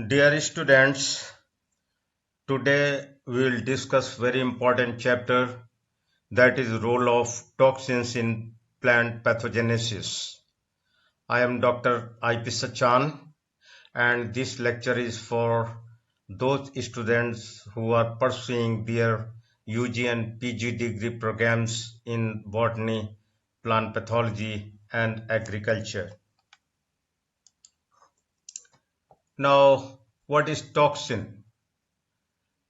Dear students, today we will discuss very important chapter, that is role of toxins in plant pathogenesis. I am Dr. I.P. Sachan and this lecture is for those students who are pursuing their UG and PG degree programs in botany, plant pathology and agriculture. Now, what is toxin?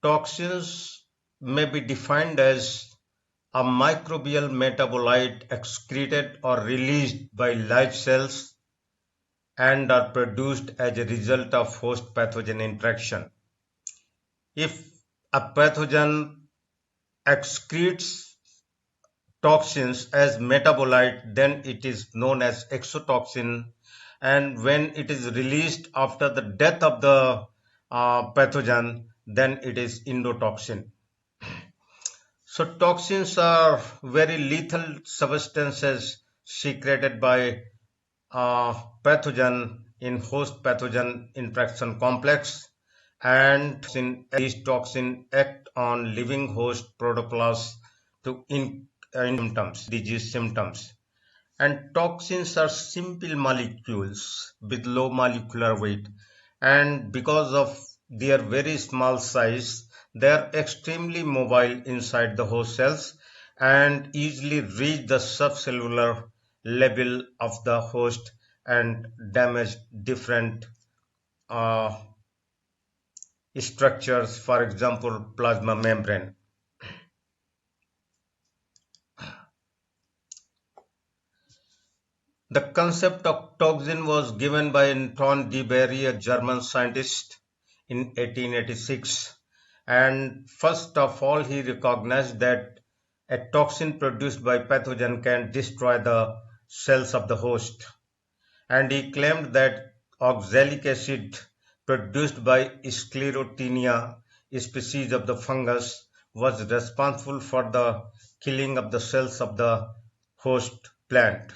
Toxins may be defined as a microbial metabolite excreted or released by live cells and are produced as a result of host pathogen interaction. If a pathogen excretes toxins as metabolite, then it is known as exotoxin, and when it is released after the death of the pathogen, then it is endotoxin. So toxins are very lethal substances secreted by pathogen in host pathogen interaction complex, and these toxins act on living host protoplasts to in disease symptoms. And toxins are simple molecules with low molecular weight, and because of their very small size, they are extremely mobile inside the host cells and easily reach the subcellular level of the host and damage different uh, structures, for example, plasma membrane. The concept of toxin was given by Anton de Berry, a German scientist, in 1886. And first of all, he recognized that a toxin produced by pathogen can destroy the cells of the host. And he claimed that oxalic acid produced by Sclerotinia, a species of the fungus, was responsible for the killing of the cells of the host plant.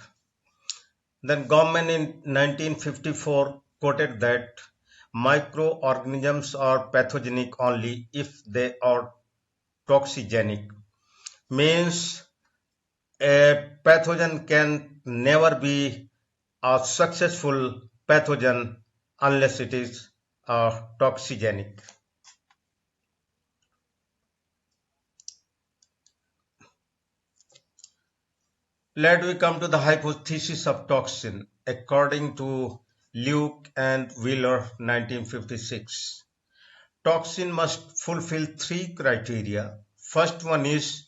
Then government in 1954 quoted that microorganisms are pathogenic only if they are toxigenic. Means a pathogen can never be a successful pathogen unless it is toxigenic. Let we come to the hypothesis of toxin according to Luke and Wheeler 1956. Toxin must fulfill three criteria. First one is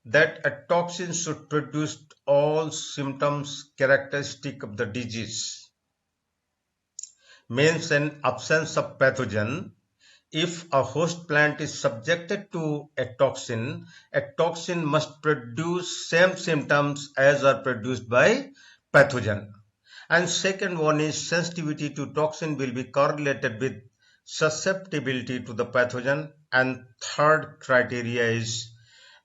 that a toxin should produce all symptoms characteristic of the disease. Means an absence of pathogen. If a host plant is subjected to a toxin must produce same symptoms as are produced by pathogen. And second one is sensitivity to toxin will be correlated with susceptibility to the pathogen. And third criteria is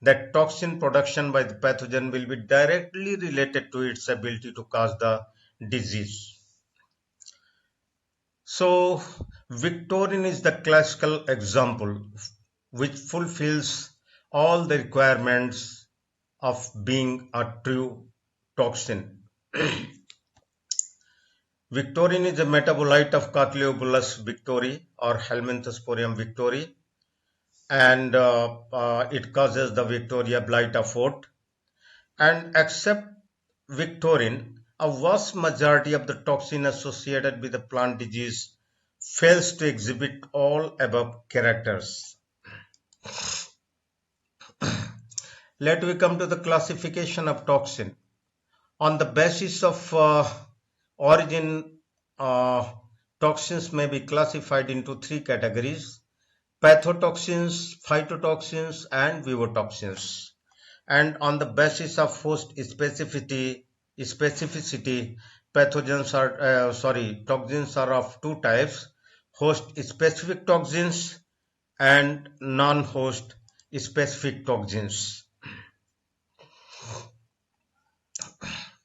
that toxin production by the pathogen will be directly related to its ability to cause the disease. So Victorin is the classical example which fulfills all the requirements of being a true toxin. Victorin is a metabolite of Cattleya victori or Helminthosporium victori, and it causes the Victoria blight of oat. And except Victorin, a vast majority of the toxin associated with the plant disease fails to exhibit all above characters. Let we come to the classification of toxin. On the basis of origin, toxins may be classified into three categories: pathotoxins, phytotoxins, and vivotoxins. And on the basis of host specificity, toxins are of two types: host-specific toxins and non-host specific toxins.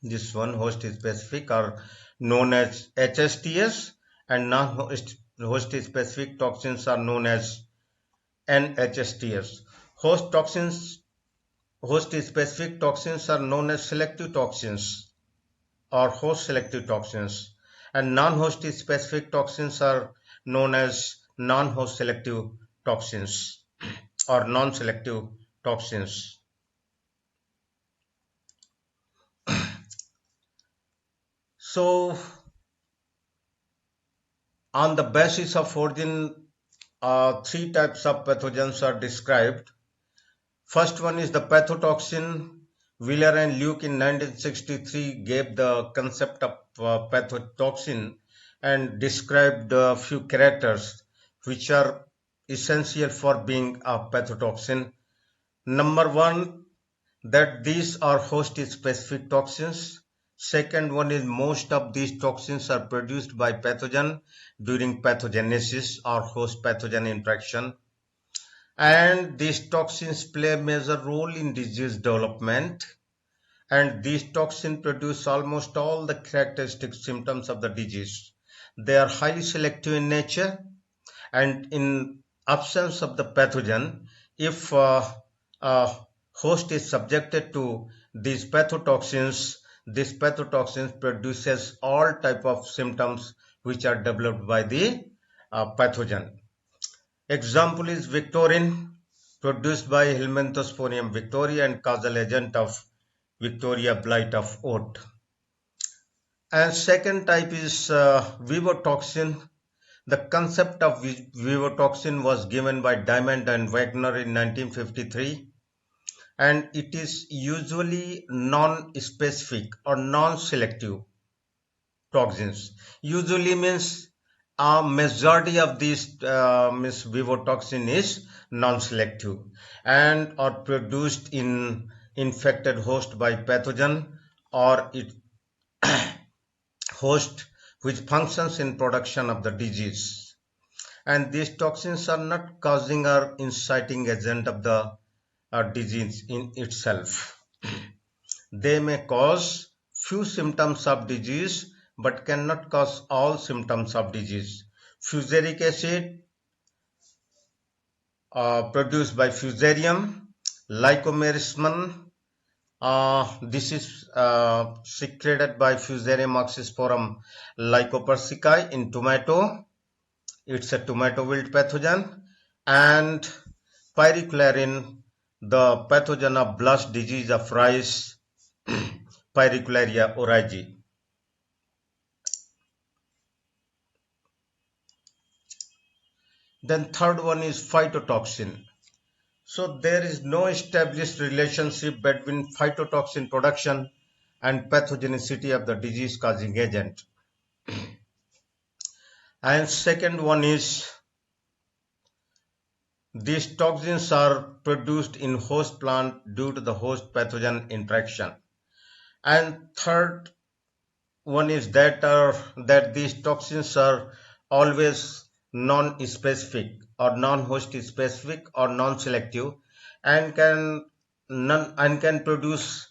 This one host specific are known as HSTs and non-host host-specific toxins are known as NHSTs. Host toxins, host-specific toxins are known as selective toxins or host-selective toxins, and non-host specific toxins are known as non-host selective toxins or non-selective toxins. So, on the basis of origin, three types of pathogens are described. First one is the pathotoxin. Wheeler and Luke in 1963 gave the concept of pathotoxin and described a few characters which are essential for being a pathotoxin. Number one, that these are host-specific toxins. Second one is most of these toxins are produced by pathogen during pathogenesis or host-pathogen interaction. And these toxins play a major role in disease development, and these toxins produce almost all the characteristic symptoms of the disease. They are highly selective in nature, and in absence of the pathogen, if a host is subjected to these pathotoxins, this pathotoxins produces all type of symptoms which are developed by the pathogen. Example is Victorin, produced by Helminthosporium victoria and causal agent of Victoria blight of oat. And second type is Vivo. The concept of Vivo was given by Diamond and Wagner in 1953, and it is usually non-specific or non-selective toxins. Usually means a majority of these vivotoxin is non-selective and are produced in infected host by pathogen or it host which functions in production of the disease. And these toxins are not causing or inciting agent of the disease in itself. They may cause few symptoms of disease but cannot cause all symptoms of disease. Fusaric acid produced by Fusarium, Lycomerisman, this is secreted by Fusarium oxysporum lycopersicae in tomato. It's a tomato wilt pathogen. And Pyrrhuclarin, the pathogen of blast disease of rice, Pyrrhuclaria oryzae. Then third one is phytotoxin. So there is no established relationship between phytotoxin production and pathogenicity of the disease causing agent. And second one is these toxins are produced in host plant due to the host pathogen interaction. And third one is that these toxins are always non-specific or non-host specific or non-selective and can produce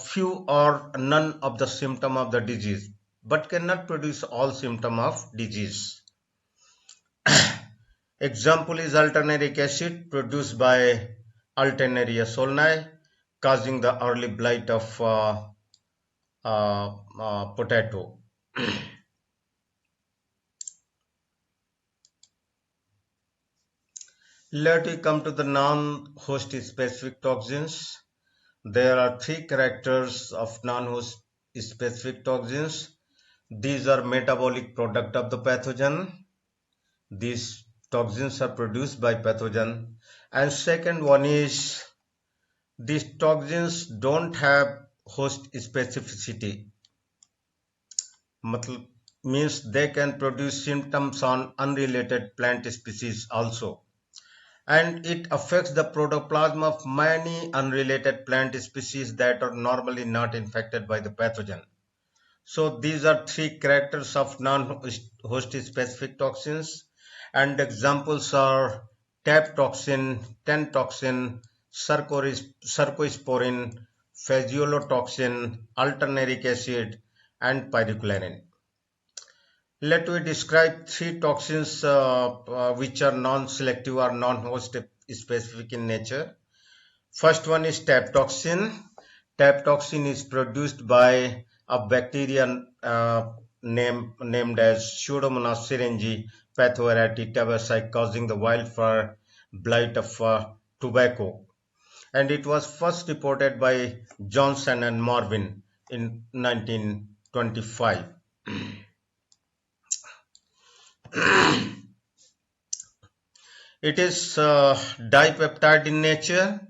few or none of the symptom of the disease but cannot produce all symptom of disease. Example is alternaric acid produced by Alternaria solanae causing the early blight of potato. Let we come to the non-host specific toxins. There are three characters of non-host specific toxins. These are metabolic product of the pathogen. These toxins are produced by pathogen. And second one is these toxins don't have host specificity. Means they can produce symptoms on unrelated plant species also. And it affects the protoplasm of many unrelated plant species that are normally not infected by the pathogen. So these are three characters of non-host specific toxins, and examples are taptoxin, tentoxin, cercosporin, phagiolotoxin, alternaric acid, and pyrrhuclarin. Let me describe three toxins which are non-selective or non-host specific in nature. First one is Taptoxin. Taptoxin is produced by a bacteria named as Pseudomonas syringae pathovariety tabaci, causing the wildfire blight of tobacco. And it was first reported by Johnson and Marvin in 1925. It is dipeptide in nature.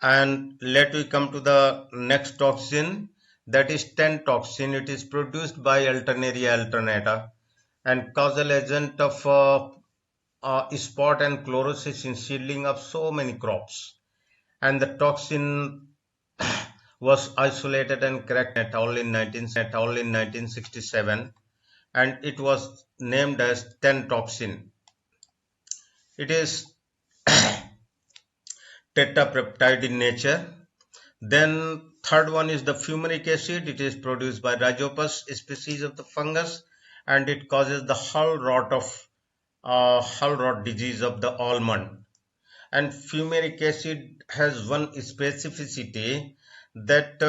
And let we come to the next toxin, that is toxin. It is produced by Alternaria alternata and causal agent of spot and chlorosis in seedling of so many crops. And the toxin was isolated and corrected only in 1967, and it was named as toxin. It is tetrapeptide in nature. Then third one is the fumaric acid. It is produced by Rhizopus species of the fungus, and it causes the hull rot disease of the almond. And fumaric acid has one specificity, that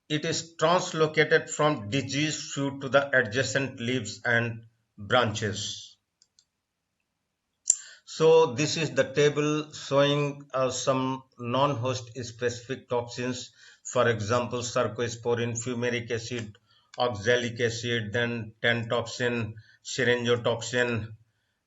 it is translocated from diseased fruit to the adjacent leaves and branches. So this is the table showing some non-host specific toxins. For example, cercosporin, fumaric acid, oxalic acid, then tentoxin, syringotoxin,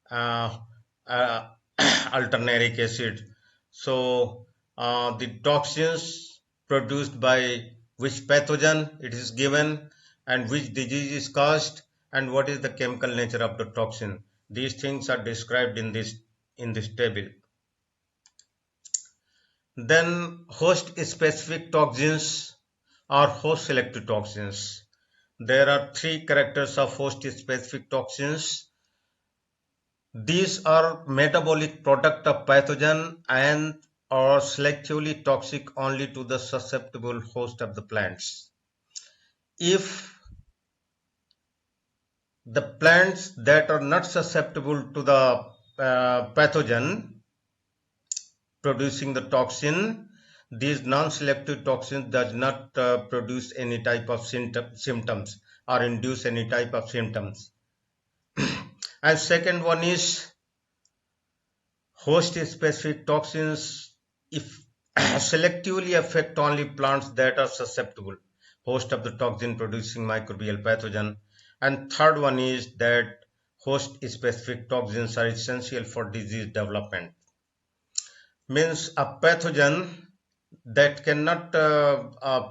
uh, uh, alternaric acid. So the toxins produced by which pathogen it is given, and which disease is caused, and what is the chemical nature of the toxin. These things are described in this table. Then host specific toxins or host selective toxins. There are three characters of host specific toxins. These are metabolic product of pathogen and are selectively toxic only to the susceptible host of the plants. If the plants that are not susceptible to the pathogen producing the toxin, these non-selective toxins does not produce any type of symptoms or induce any type of symptoms. And second one is host specific toxins, if selectively affect only plants that are susceptible host of the toxin producing microbial pathogen. And third one is that host specific toxins are essential for disease development. Means a pathogen that cannot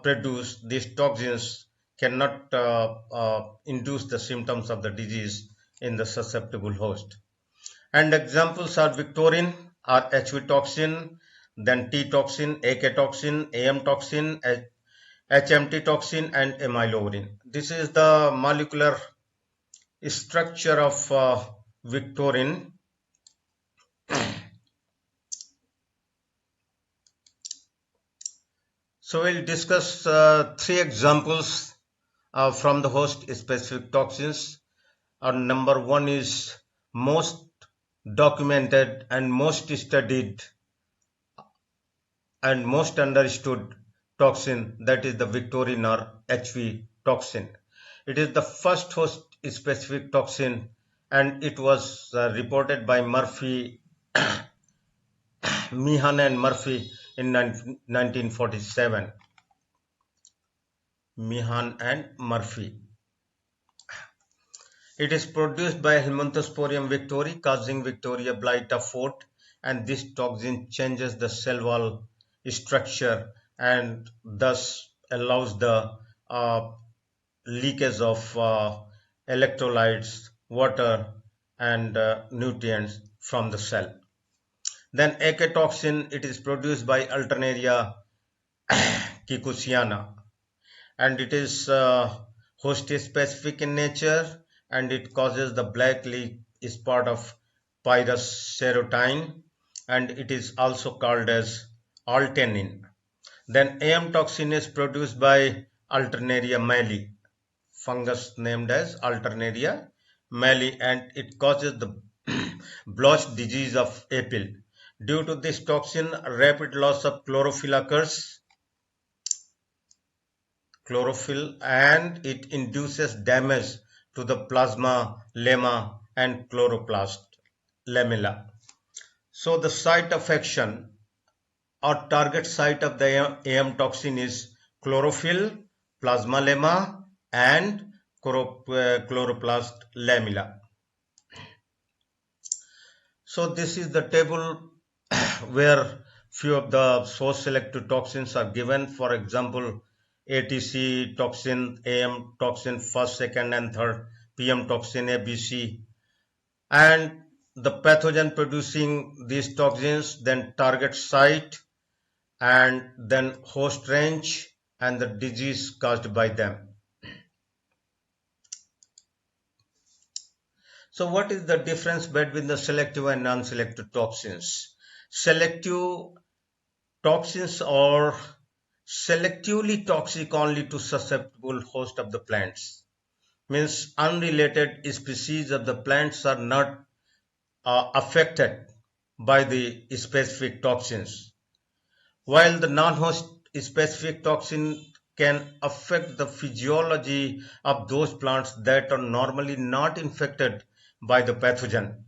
produce these toxins cannot induce the symptoms of the disease in the susceptible host. And examples are Victorin or HV toxin, then T toxin, AK toxin, AM toxin, HMT toxin, and amyloverin. This is the molecular structure of Victorin. So we'll discuss three examples from the host specific toxins. Number one is most documented and most studied and most understood toxin, that is the Victorin or HV toxin. It is the first host specific toxin, and it was reported by Murphy, Meehan and Murphy in 1947. Meehan and Murphy. It is produced by Helminthosporium victori, causing Victoria blight of foot, and this toxin changes the cell wall structure and thus allows the uh, leakage of electrolytes, water, and nutrients from the cell. Then echetoxin, it is produced by Alternaria kikusiana, and it is host specific in nature, and it causes the black leak spot of pyrus serotyne, and it is also called as altenin. Then AM toxin is produced by Alternaria mali, fungus named as Alternaria mali, and it causes the blotch disease of apple. Due to this toxin, rapid loss of chlorophyll, and it induces damage to the plasma, lemma, and chloroplast lamella. So the site of action or target site of the AM toxin is chlorophyll, plasma lemma, and chloroplast lamella. So this is the table where few of the source selective toxins are given. For example, ATC toxin, AM toxin, first, second, and third, PM toxin, ABC, and the pathogen producing these toxins, then target site, and then host range, and the disease caused by them. So what is the difference between the selective and non-selective toxins? Selective toxins are selectively toxic only to susceptible host of the plants. Means unrelated species of the plants are not affected by the specific toxins. While the non-host specific toxin can affect the physiology of those plants that are normally not infected by the pathogen.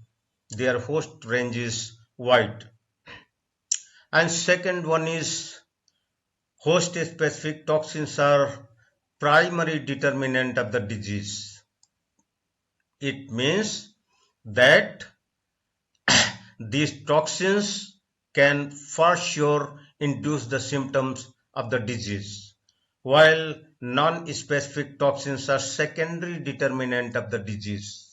Their host range is wide. And second one is host specific toxins are primary determinant of the disease. It means that these toxins can for sure induce the symptoms of the disease, while non-specific toxins are secondary determinant of the disease.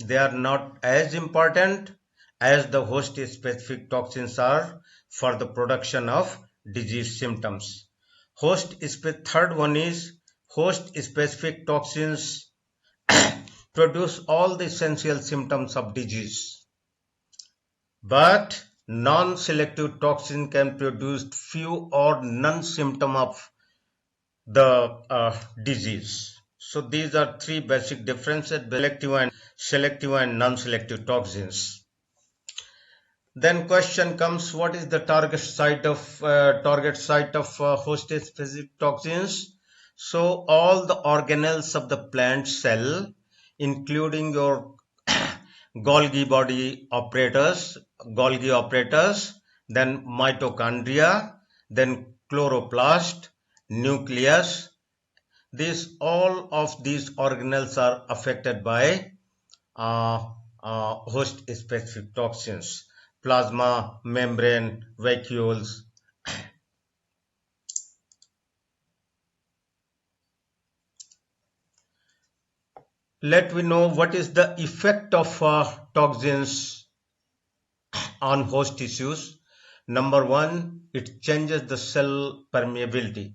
They are not as important as the host-specific toxins are for the production of disease symptoms. Third one is host-specific toxins produce all the essential symptoms of disease. But non-selective toxin can produce few or none symptom of the disease. So these are three basic differences: selective and non-selective toxins. Then question comes: what is the target site of host-specific toxins? So all the organelles of the plant cell, including your Golgi operators, then mitochondria, then chloroplast, nucleus. All of these organelles are affected by host-specific toxins. Plasma, membrane, vacuoles. Let me know what is the effect of toxins on host tissues. Number one, it changes the cell permeability.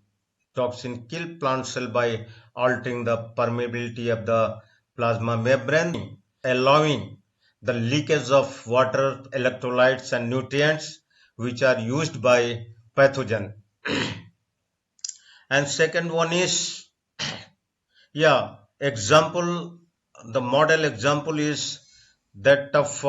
Toxin kill plant cell by altering the permeability of the plasma membrane, allowing the leakage of water, electrolytes, and nutrients which are used by pathogen. And second one is, example, the model example is that of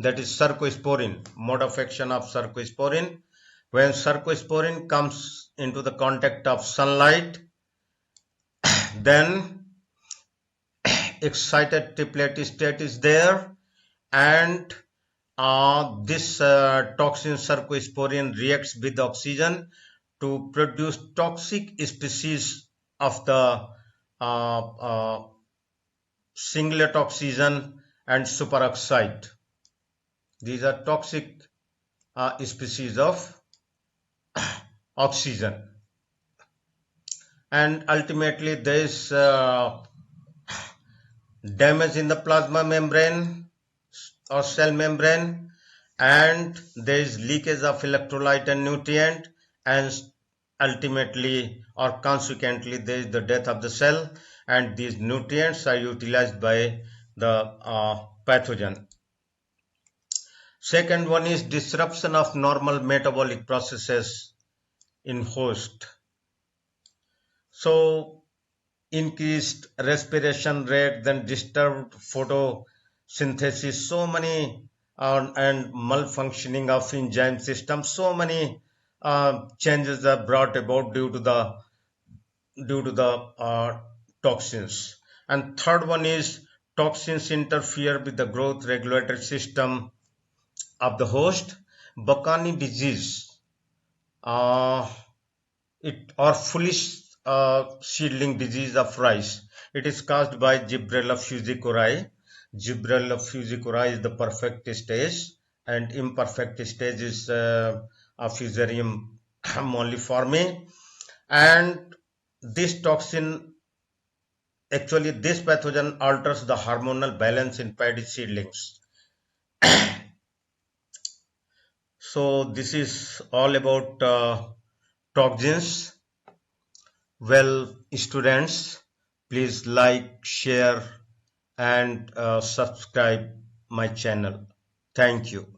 that is cercosporin, mode of action of cercosporin. When cercosporin comes into the contact of sunlight, then excited triplet state is there, and this toxin cercosporin reacts with oxygen to produce toxic species of the singlet oxygen and superoxide. These are toxic species of oxygen, and ultimately there is damage in the plasma membrane or cell membrane, and there is leakage of electrolyte and nutrient, and ultimately or consequently there is the death of the cell, and these nutrients are utilized by the pathogen. Second one is disruption of normal metabolic processes in host. So increased respiration rate, then disturbed photosynthesis, so many and malfunctioning of enzyme system, so many changes are brought about due to the toxins. And third one is toxins interfere with the growth regulatory system of the host. Bacani disease, uh, it or foolish seedling disease of rice. It is caused by Gibberella fusicorae. Gibberella fusicorae is the perfect stage, and imperfect stage is a Fusarium molliforme. And this toxin, actually, this pathogen alters the hormonal balance in paddy seedlings. So this is all about toxins. Well, students, please like, share, and subscribe my channel. Thank you.